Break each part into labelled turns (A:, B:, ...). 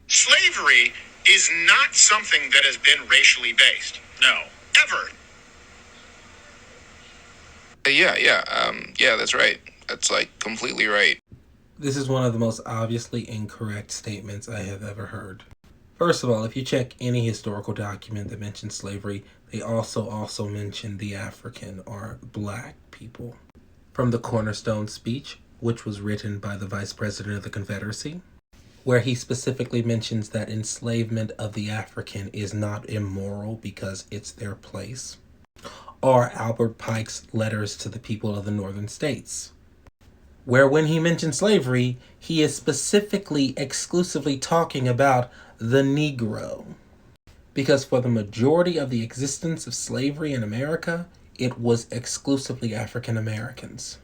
A: Slavery is not something that has been racially based. No. Ever.
B: Yeah, that's right. That's like completely right.
C: This is one of the most obviously incorrect statements I have ever heard. First of all, if you check any historical document that mentions slavery, they also mention the African or black people. From the Cornerstone speech, which was written by the Vice President of the Confederacy, where he specifically mentions that enslavement of the African is not immoral because it's their place, or Albert Pike's letters to the people of the northern states, where when he mentions slavery, he is specifically exclusively talking about the Negro. Because for the majority of the existence of slavery in America, it was exclusively African Americans.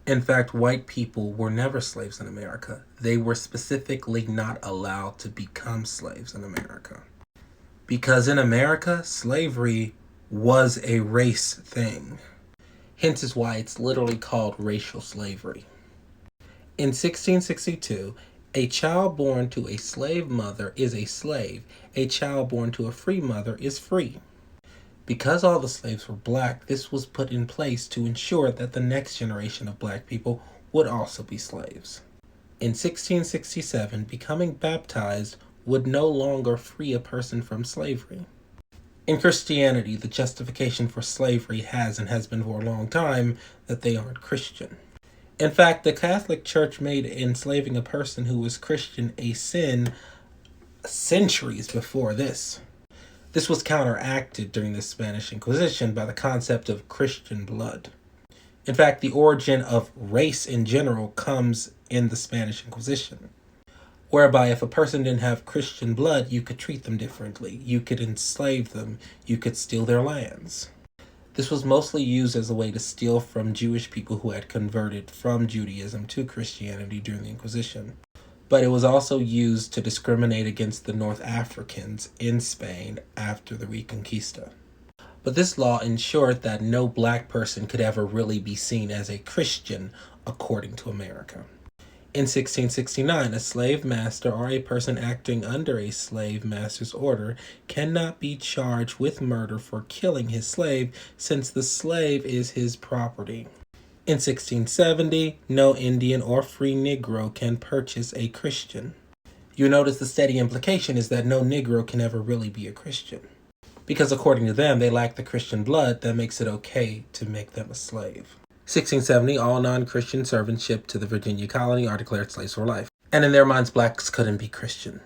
C: In fact, white people were never slaves in America. They were specifically not allowed to become slaves in America. Because in America, slavery was a race thing. Hence is why it's literally called racial slavery. In 1662, a child born to a slave mother is a slave. A child born to a free mother is free. Because all the slaves were black, this was put in place to ensure that the next generation of black people would also be slaves. In 1667, becoming baptized would no longer free a person from slavery. In Christianity, the justification for slavery has been for a long time that they aren't Christian. In fact, the Catholic Church made enslaving a person who was Christian a sin centuries before this. This was counteracted during the Spanish Inquisition by the concept of Christian blood. In fact, the origin of race in general comes in the Spanish Inquisition, whereby if a person didn't have Christian blood, you could treat them differently. You could enslave them. You could steal their lands. This was mostly used as a way to steal from Jewish people who had converted from Judaism to Christianity during the Inquisition. But it was also used to discriminate against the North Africans in Spain after the Reconquista. But this law ensured that no black person could ever really be seen as a Christian according to America. In 1669, a slave master or a person acting under a slave master's order cannot be charged with murder for killing his slave, since the slave is his property. In 1670, no Indian or free Negro can purchase a Christian. You notice the steady implication is that no Negro can ever really be a Christian, because according to them, they lack the Christian blood that makes it okay to make them a slave. 1670, all non-Christian servants shipped to the Virginia colony are declared slaves for life. And in their minds, blacks couldn't be Christian.